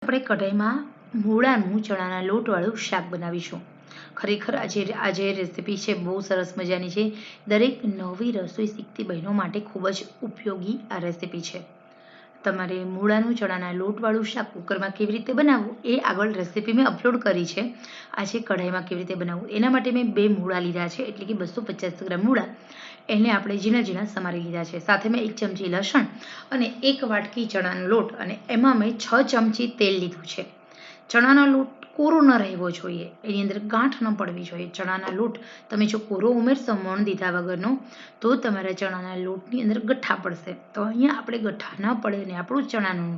આપણે કઢાઈમાં મૂળાનું ચણાના લોટવાળું શાક બનાવીશું. ખરેખર આજે રેસીપી છે બહુ સરસ મજાની છે. દરેક નવી રસોઈ શીખતી બહેનો માટે ખૂબ જ ઉપયોગી આ રેસીપી છે. તમારે મૂળાનું ચણાના લોટવાળું શાક કુકરમાં કેવી રીતે બનાવવું એ આગળ રેસીપી મેં અપલોડ કરી છે. આજે કઢાઈમાં કેવી રીતે બનાવવું એના માટે મેં 2 મૂળા લીધા છે, એટલે કે 250 ગ્રામ મૂળા. એને આપણે ઝીણા ઝીણા સમારી લીધા છે. સાથે મેં 1 ચમચી લસણ અને 1 વાટકી ચણાનો લોટ અને એમાં મેં 6 ચમચી તેલ લીધું છે. ચણાનો લોટ કોરો ન રહેવો જોઈએ, એની અંદર ગાંઠ ન પડવી જોઈએ. ચણાના લોટ તમે જો કોરો ઉમેરશો મોણ દીધા વગરનો તો તમારા ચણાના લોટની અંદર ગઠ્ઠા પડશે. તો અહીંયા આપણે ગઠ્ઠા ન પડે અને આપણું ચણાનું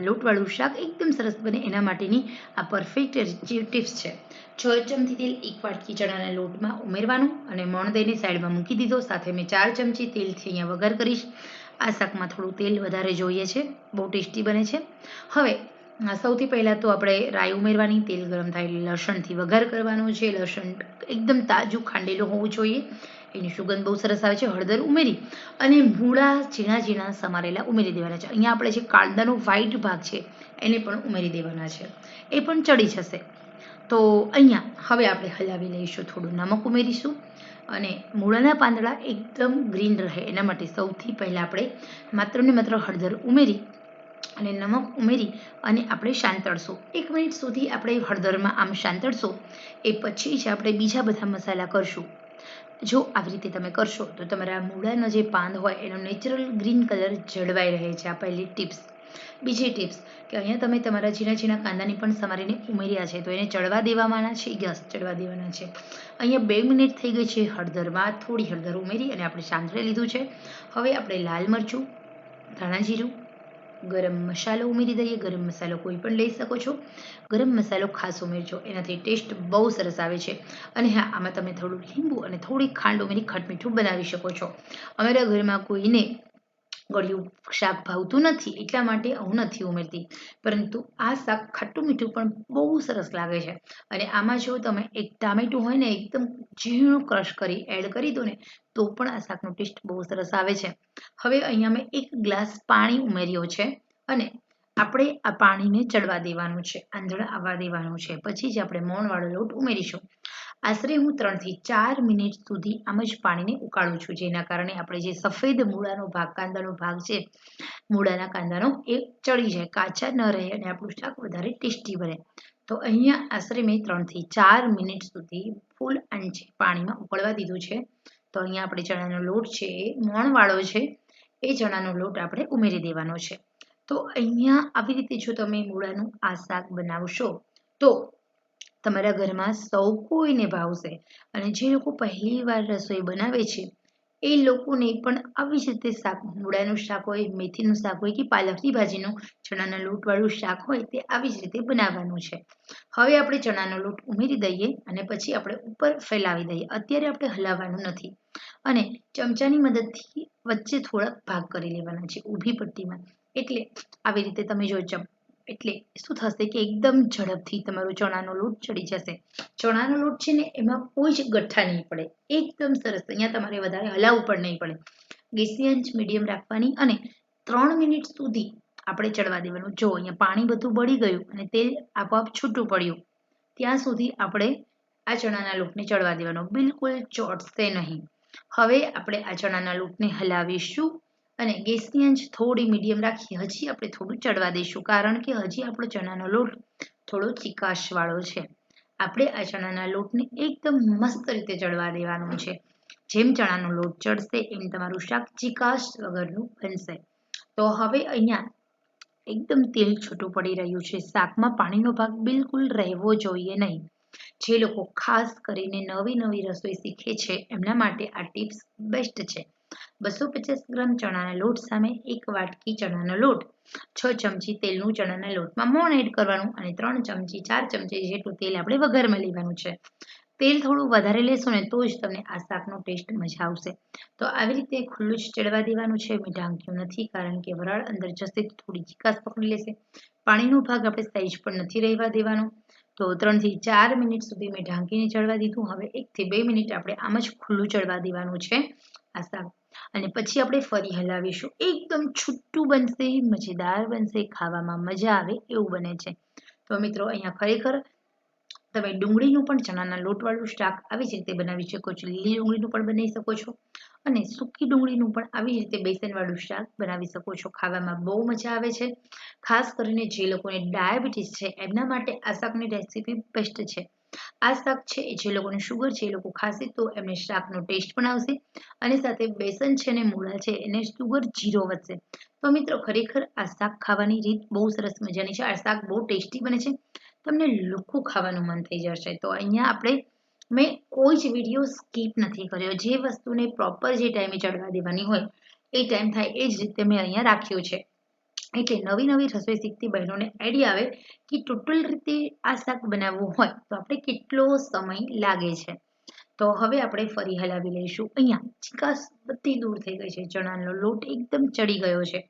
લોટવાળું શાક એકદમ સરસ બને એના માટેની આ પરફેક્ટ ટિપ્સ છે. 6 ચમચી તેલ 1 વાટકી ચણાના લોટમાં ઉમેરવાનું અને મોણ દઈને સાઈડમાં મૂકી દીધો. સાથે મેં 4 ચમચી તેલથી અહીંયા વઘાર કરીશ. આ શાકમાં થોડું તેલ વધારે જોઈએ છે, બહુ ટેસ્ટી બને છે. હવે સૌથી પહેલાં તો આપણે રાઈ ઉમેરવાની. તેલ ગરમ થાય એટલે લસણથી વઘાર કરવાનો છે. લસણ એકદમ તાજું ખાંડેલું હોવું જોઈએ, એની સુગંધ બહુ સરસ આવે છે. હળદર ઉમેરી અને મૂળા ઝીણા ઝીણા સમારેલા ઉમેરી દેવાના છે. અહીંયા આપણે જે કાંદાનો વ્હાઈટ ભાગ છે એને પણ ઉમેરી દેવાના છે, એ પણ ચડી જશે. તો અહીંયા હવે આપણે હલાવી લઈશું. થોડું નમક ઉમેરીશું અને મૂળાના પાંદડા એકદમ ગ્રીન રહે એના માટે સૌથી પહેલાં આપણે માત્ર ને માત્ર હળદર ઉમેરી અને નમક ઉમેરી અને આપણે શાંતળશું. 1 મિનિટ સુધી આપણે હળદરમાં આમ શાંતળશું. એ પછી જ આપણે બીજા બધા મસાલા કરશું. જો આવી રીતે તમે કરશો તો તમારા મૂળાનો જે પાંદ હોય એનો નેચરલ ગ્રીન કલર જળવાઈ રહે છે. આ પહેલી ટિપ્સ. બીજી ટિપ્સ કે અહીંયા તમે તમારા ઝીણા ઝીણા કાંદાની પણ સમારીને ઉમેર્યા છે તો એને ચડવા દેવાના છે, ગેસ ચડવા દેવાના છે. અહીંયા 2 મિનિટ થઈ ગઈ છે. હળદરમાં થોડી હળદર ઉમેરી અને આપણે સાંતળી લીધું છે. હવે આપણે લાલ મરચું, ધાણા જીરું, ગરમ મસાલો ઉમેરી દઈએ. ગરમ મસાલો કોઈ પણ લઈ શકો છો. ગરમ મસાલો ખાસ ઉમેરજો, એનાથી ટેસ્ટ બહુ સરસ આવે છે. અને હા, આમાં તમે થોડું લીંબુ અને થોડી ખાંડ ઉમેરી ખટમીઠું બનાવી શકો છો. અમારા ઘરમાં કોઈને ગળ્યું શાક ભાવતું નથી એટલા માટે હું નથી ઉમેરતી, પરંતુ આ શાક ખાટું મીઠું પણ બહુ સરસ લાગે છે. અને આમાં જો તમે એક ટામેટું હોય ને એકદમ ઝીણું ક્રશ કરી એડ કરી દો ને તો પણ આ શાકનો ટેસ્ટ બહુ સરસ આવે છે. હવે અહીંયા મેં 1 ગ્લાસ પાણી ઉમેર્યો છે અને આપણે આ પાણીને ચડવા દેવાનું છે, આંધણ આવવા દેવાનું છે. પછી જ આપણે મોણવાળો લોટ ઉમેરીશું. આશરે હું 3 થી 4 મિનિટ સુધી આમ જ પાણીને ઉકાળું છું, જેના કારણે આપણે જે સફેદ મૂળાનો ભાગ, કાંદાનો ભાગ છે મૂળાના કાંદાનો, એ ચડી જાય, કાચા ન રહે અને આપણું શાક વધારે ટેસ્ટી બને. તો અહીંયા આશરે મેં 3 થી 4 મિનિટ સુધી ફૂલ આંચે પાણીમાં ઉકળવા દીધું છે. તો અહીંયા આપણે ચણાનો લોટ છે એ મોણવાળો છે, એ ચણાનો લોટ આપણે ઉમેરી દેવાનો છે. તો અહીંયા આવી રીતે જો તમે મૂળાનું આ શાક બનાવશો તો તમારા ઘરમાં સૌ કોઈને ભાવશે. અને જે લોકો પહેલી વાર રસોઈ બનાવે છે એ લોકોને પણ આવી જ રીતે શાક, મૂળાનું શાક હોય, મેથીનું શાક હોય કે પાલકની ભાજીનું ચણાના લોટવાળું શાક હોય તે આવી જ રીતે બનાવવાનું છે. હવે આપણે ચણાનો લોટ ઉમેરી દઈએ અને પછી આપણે ઉપર ફેલાવી દઈએ. અત્યારે આપણે હલાવવાનું નથી અને ચમચાની મદદથી વચ્ચે થોડાક ભાગ કરી લેવાના છે ઊભી પટ્ટીમાં. એટલે આવી રીતે તમે જો એટલે શું થશે કે એકદમ ઝડપથી તમારો ચણાનો લોટ ચડી જશે. ચણાનો લોટ છે ને એમાં કોઈ જ ગઠ્ઠા નહીં પડે, એકદમ સરસ. અહીંયા તમારે વધારે હલાવવું પણ નહીં પડે. ગેસની આંચ મીડિયમ રાખવાની અને 3 મિનિટ સુધી આપણે ચડવા દેવાનું. જો અહીંયા પાણી બધું બળી ગયું અને તેલ આપોઆપ છૂટું પડ્યું ત્યાં સુધી આપણે આ ચણાના લોટને ચડવા દેવાનો, બિલકુલ ચોંટશે નહીં. હવે આપણે આ ચણાના લોટને હલાવીશું અને ગેસની આંચ થોડી મીડિયમ રાખી હજી આપણે થોડું ચડવા દઈશું, કારણ કે હજી આપણો ચણાનો લોટ થોડો ચીકાશવાળો છે. આપણે આ ચણાના લોટને એકદમ મસ્ત રીતે ચડવા દેવાનો છે. જેમ ચણાનો લોટ ચડશે એમ તમારું શાક ચીકાશ વગરનું બનશે. તો હવે અહીંયા એકદમ તેલ છૂટું પડી રહ્યું છે. શાકમાં પાણીનો ભાગ બિલકુલ રહેવો જોઈએ નહીં. જે લોકો ખાસ કરીને નવી રસોઈ શીખે છે એમના માટે આ ટિપ્સ બેસ્ટ છે. 250 ગ્રામ ચણાના લોટ સામે 1 વાટકી ચણાનો લોટ, 6 ચમચી તેલનું ચણાના લોટમાં મોણ એડ કરવાનું અને 3 ચમચી 4 ચમચી જેટલું તેલ આપણે વઘારમાં લેવાનું છે. તેલ થોડું વધારે લેશો ને તો જ તમને આ શાકનો ટેસ્ટ મજા આવશે. તો આવી રીતે ખુલ્લું જ ચડવા દેવાનું છે. મેં ઢાંક્યું નથી કારણ કે વરાળ અંદર જશે તો થોડી ચીકાશ પકડી લેશે. પાણીનો ભાગ આપણે સહેજ પણ નથી રહેવા દેવાનો. તો 3 થી 4 મિનિટ સુધી મેં ઢાંકીને ચડવા દીધું. હવે 1 થી 2 મિનિટ આપણે આમ જ ખુલ્લું ચડવા દેવાનું છે આ શાક. અને પછી આપણે ફરી હલાવીશું. એકદમ છૂટું બનશે, મજેદાર બનશે, ખાવામાં મજા આવે એવું બને છે. તો મિત્રો અહીંયા ખરેખર તમે ડુંગળીનું પણ ચણાના લોટવાળું શાક આવી જ રીતે બનાવી શકો છો. લીલી ડુંગળીનું પણ બનાવી શકો છો અને સૂકી ડુંગળીનું પણ આવી જ રીતે બેસનવાળું શાક બનાવી શકો છો. ખાવામાં બહુ મજા આવે છે. ખાસ કરીને જે લોકોને ડાયાબિટીસ છે એમના માટે આ શાકની રેસીપી બેસ્ટ છે. આ શાક છે જે લોકોને શુગર છે એ લોકો ખાશે તો એમને શાકનો ટેસ્ટ પણ આવશે અને સાથે બેસન છે અને મૂળા છે એને શુગર 0 વધશે. તો મિત્રો ખરેખર આ શાક ખાવાની રીત બહુ સરસ મજાની છે. આ શાક બહુ ટેસ્ટી બને છે. તમને લુખ્ખું ખાવાનું મન થઈ જશે. તો અહીંયા મેં કોઈ જ વિડીયો સ્કીપ નથી કર્યો. જે વસ્તુને પ્રોપર જે ટાઈમે ચડવા દેવાની હોય એ ટાઈમ થાય એ જ રીતે મેં અહીંયા રાખ્યું છે. એટલે નવી નવી રસોઈ શીખતી બહેનોને આઈડિયા આવે કે ટોટલ રીતે આ શાક બનાવવું હોય તો આપણે કેટલો સમય લાગે છે. તો હવે આપણે ફરી હલાવી લઈશું. અહીંયા ચિકાસ બધી દૂર થઈ ગઈ છે. ચણાનો લોટ એકદમ ચડી ગયો છે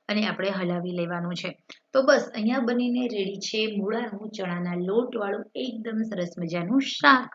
અને આપણે હલાવી લેવાનું છે. તો બસ અહીંયા બનીને રેડી છે મૂળાનું ચણાના લોટવાળું એકદમ સરસ મજાનું શાક.